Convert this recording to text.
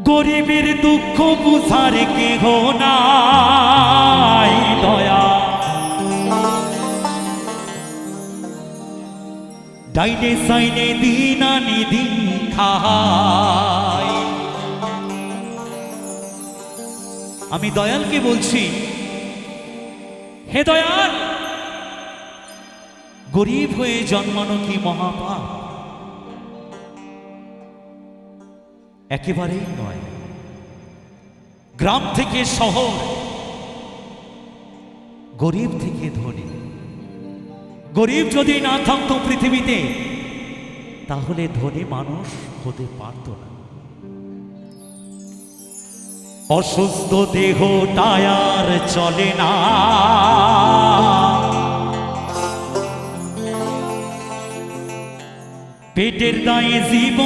গরিবের দুঃখ বুঝার কেহ নাই দয়া, ডাইনে সাইনে দিন আনি দিন খায়। আমি দয়ালকে বলছি, হে দয়াল, গরিব হয়ে জন্মানো কি মহাপাপ? একেবারেই নয়। গ্রাম থেকে শহর, গরিব থেকে ধনী, গরিব যদি না থাকতো পৃথিবীতে তাহলে ধনী মানুষ হতে পারত না। অসুস্থ দেহ টায়ার চলে না, পেটের দায়ে জীবন